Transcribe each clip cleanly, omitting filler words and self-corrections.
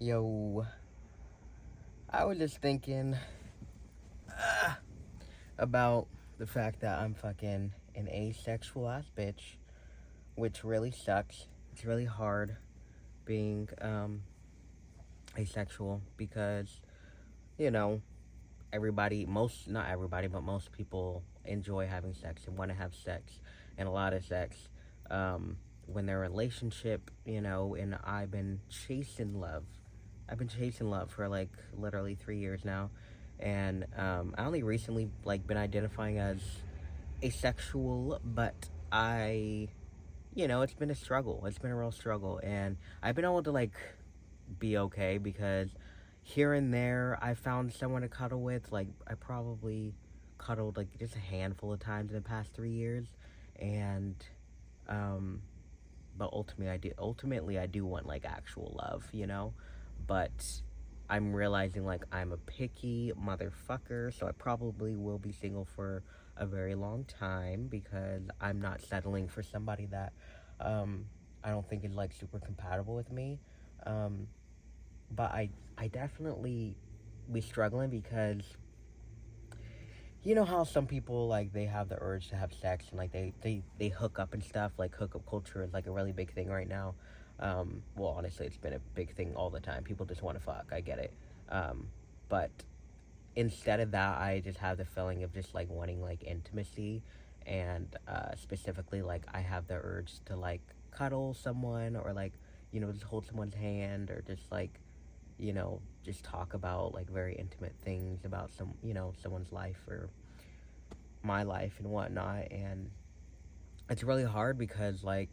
Yo, I was just thinking about the fact that I'm fucking an asexual ass bitch, which really sucks. It's really hard being asexual because, you know, not everybody, but most people enjoy having sex and want to have sex and a lot of sex when they're in a relationship, and I've been chasing love. I've been chasing love for like literally 3 years now, and I only recently like been identifying as asexual, but it's been a struggle. It's been a real struggle, and I've been able to like be okay because here and there I found someone to cuddle with. Like I probably cuddled like just a handful of times in the past 3 years, and um, but ultimately I do want like actual love, But I'm realizing like I'm a picky motherfucker, so I probably will be single for a very long time because I'm not settling for somebody that um, I don't think is like super compatible with me. Um, but I definitely be struggling because you know how some people like they have the urge to have sex and like they hook up and stuff. Like hookup culture is like a really big thing right now. Well, honestly, it's been a big thing all the time. People just want to fuck. I get it. But instead of that, I just have the feeling of just like wanting like intimacy, and specifically like I have the urge to like cuddle someone or like just hold someone's hand or just like just talk about like very intimate things about someone's life or my life and whatnot. And it's really hard because like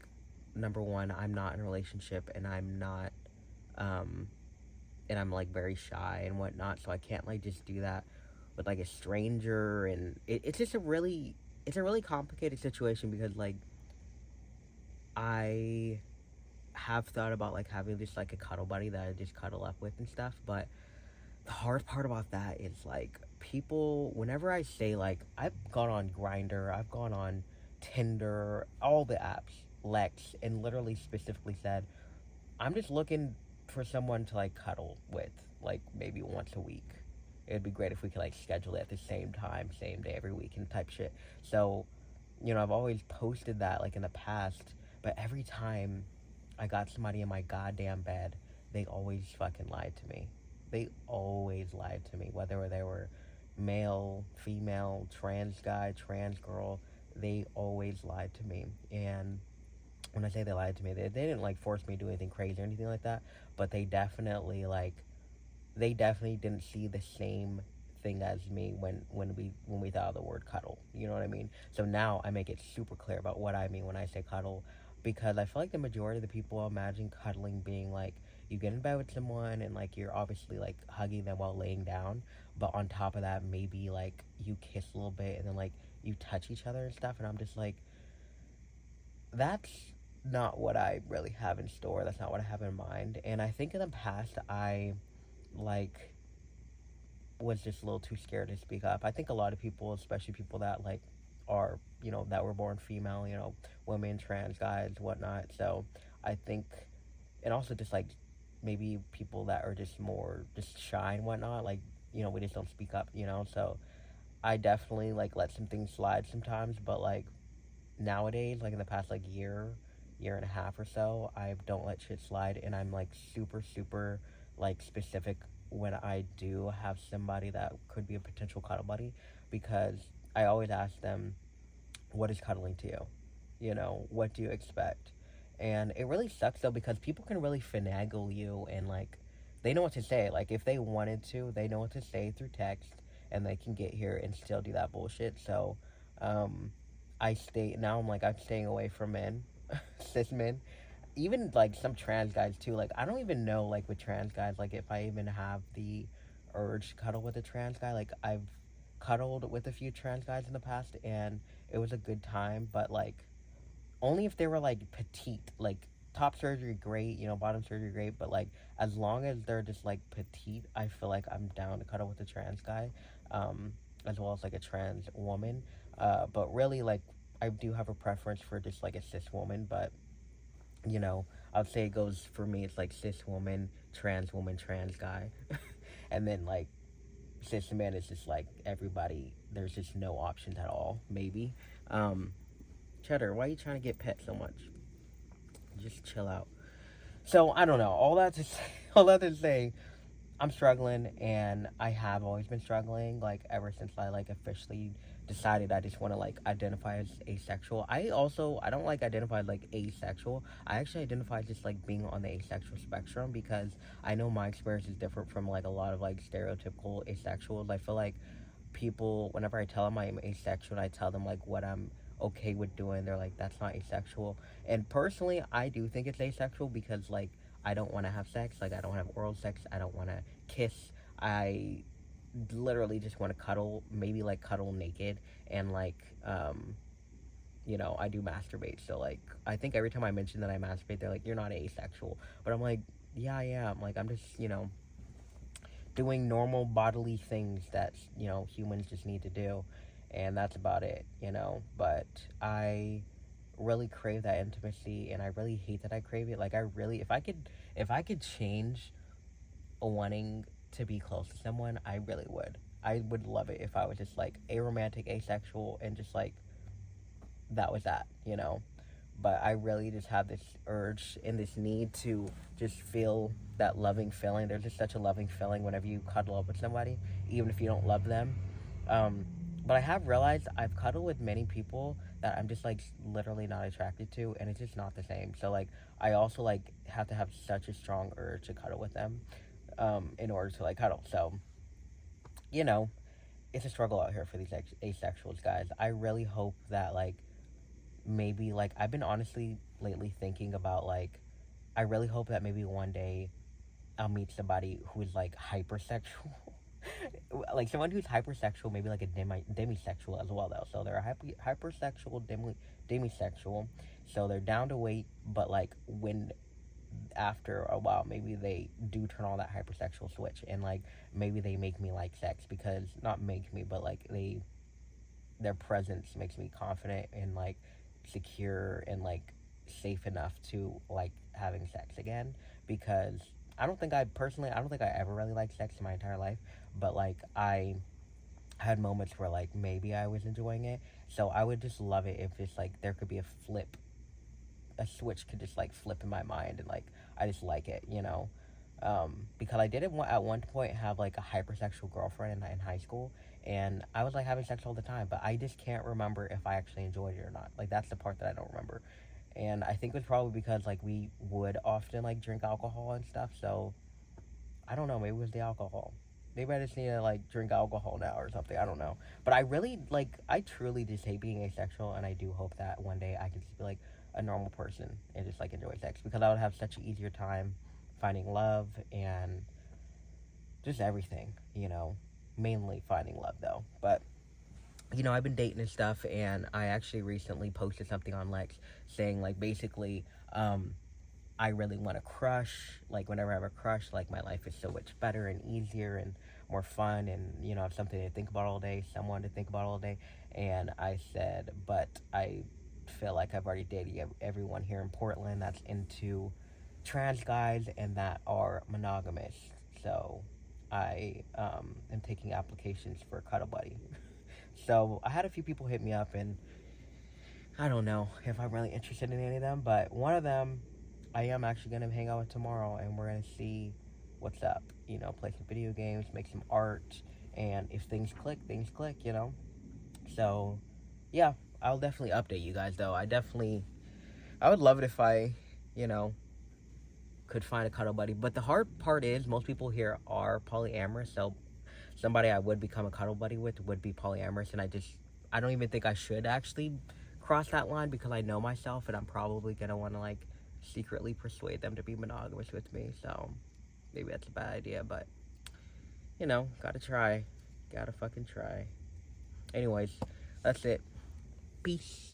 number one, I'm not in a relationship and I'm not um and I'm like very shy and whatnot, so I can't like just do that with like a stranger. And it's just a really complicated situation because like I have thought about like having just like a cuddle buddy that I just cuddle up with and stuff, but the hard part about that is like people, whenever I say like I've gone on Grinder, I've gone on Tinder, all the apps, Lex, and literally specifically said I'm just looking for someone to like cuddle with, like maybe once a week. It would be great if we could like schedule it at the same time, same day every week and type shit. So, I've always posted that like in the past, but every time I got somebody in my goddamn bed, they always fucking lied to me. They always lied to me, whether they were male, female, trans guy, trans girl. They always lied to me. And when I say they lied to me, they didn't like force me to do anything crazy or anything like that, but they definitely didn't see the same thing as me when we thought of the word cuddle. You know what I mean? So now I make it super clear about what I mean when I say cuddle, because I feel like the majority of the people imagine cuddling being like you get in bed with someone and like you're obviously like hugging them while laying down, but on top of that maybe like you kiss a little bit and then like you touch each other and stuff. And I'm just like, that's not what I really have in store. That's not what I have in mind. And I think in the past I like was just a little too scared to speak up. I think a lot of people, especially people that like are, that were born female, women, trans guys, whatnot. So I think, and also just like maybe people that are just more just shy and whatnot, like, we just don't speak up, So I definitely like let some things slide sometimes, but like nowadays, like in the past like year and a half or so, I don't let shit slide, and I'm like super super like specific when I do have somebody that could be a potential cuddle buddy, because I always ask them, what is cuddling to you? What do you expect? And it really sucks though because people can really finagle you, and like they know what to say. Like if they wanted to, they know what to say through text, and they can get here and still do that bullshit. So um I'm staying away from men, cis men, even like some trans guys too. Like I don't even know like with trans guys like if I even have the urge to cuddle with a trans guy. Like I've cuddled with a few trans guys in the past and it was a good time, but like only if they were like petite. Like top surgery great, bottom surgery great, but like as long as they're just like petite, I feel like I'm down to cuddle with a trans guy, as well as like a trans woman. But really like I do have a preference for just like a cis woman, but You know, I'd say it goes for me. It's like cis woman, trans guy, and then like cis man is just like everybody. There's just no options at all. Maybe. Um, Cheddar, why are you trying to get pet so much? Just chill out. So I don't know. All that to say, all that to say, I'm struggling, and I have always been struggling. Like ever since I like officially decided I just want to like identify as asexual. I don't like identify like asexual. I actually identify just like being on the asexual spectrum because I know my experience is different from like a lot of like stereotypical asexuals. I feel like people, whenever I tell them I'm asexual and I tell them like what I'm okay with doing, they're like, that's not asexual. And personally, I do think it's asexual because like I don't want to have sex. Like I don't have oral sex. I don't want to kiss. I literally just want to cuddle, maybe like cuddle naked, and like I do masturbate. So like I think every time I mention that I masturbate, they're like, you're not asexual. But I'm like, yeah, I am. Like I'm just doing normal bodily things that humans just need to do, and that's about it. But I really crave that intimacy, and I really hate that I crave it. Like I really, if I could change wanting to be close to someone, I really would. I would love it if I was just like aromantic, asexual, and just like that was that. But I really just have this urge and this need to just feel that loving feeling. There's just such a loving feeling whenever you cuddle up with somebody, even if you don't love them. Um, but I have realized I've cuddled with many people that I'm just like literally not attracted to, and it's just not the same. So like I also like have to have such a strong urge to cuddle with them, in order to like cuddle. So you know, it's a struggle out here for these asexuals, guys. I really hope that like maybe like I've been honestly lately thinking about like I really hope that maybe one day I'll meet somebody who is like hypersexual. Like someone who's hypersexual, maybe like a demisexual as well though. So they're a hypersexual, demisexual. So they're down to wait, but like when after a while maybe they do turn on that hypersexual switch, and like maybe they make me like sex, because not make me, but like their presence makes me confident and like secure and like safe enough to like having sex again. Because I don't think I ever really liked sex in my entire life, but like I had moments where like maybe I was enjoying it. So I would just love it if it's like there could be a switch could just like flip in my mind, and like I just like it. Because I did it at one point have like a hypersexual girlfriend in high school, and I was like having sex all the time, but I just can't remember if I actually enjoyed it or not. Like that's the part that I don't remember, and I think it was probably because like we would often like drink alcohol and stuff. So I don't know, maybe it was the alcohol. Maybe I just need to like drink alcohol now or something. I don't know. But I truly just hate being asexual, and I do hope that one day I can just be like a normal person and just like enjoy sex, because I would have such an easier time finding love and just everything. Mainly finding love though. But I've been dating and stuff, and I actually recently posted something on Lex saying like basically, I really want to crush. Like whenever I have a crush, like my life is so much better and easier and more fun, and I have something to think about all day, someone to think about all day. And I said, but I feel like I've already dated everyone here in Portland that's into trans guys and that are monogamous. So I am taking applications for a cuddle buddy. So I had a few people hit me up, and I don't know if I'm really interested in any of them, but one of them I am actually going to hang out with tomorrow, and we're going to see what's up. Play some video games, make some art, and if things click, things click. So, yeah, I'll definitely update you guys, though. I would love it if I, you know, could find a cuddle buddy. But the hard part is most people here are polyamorous, so somebody I would become a cuddle buddy with would be polyamorous, and I don't even think I should actually cross that line, because I know myself, and I'm probably gonna want to like secretly persuade them to be monogamous with me. So maybe that's a bad idea, but gotta try, gotta fucking try. Anyways, that's it. Peace.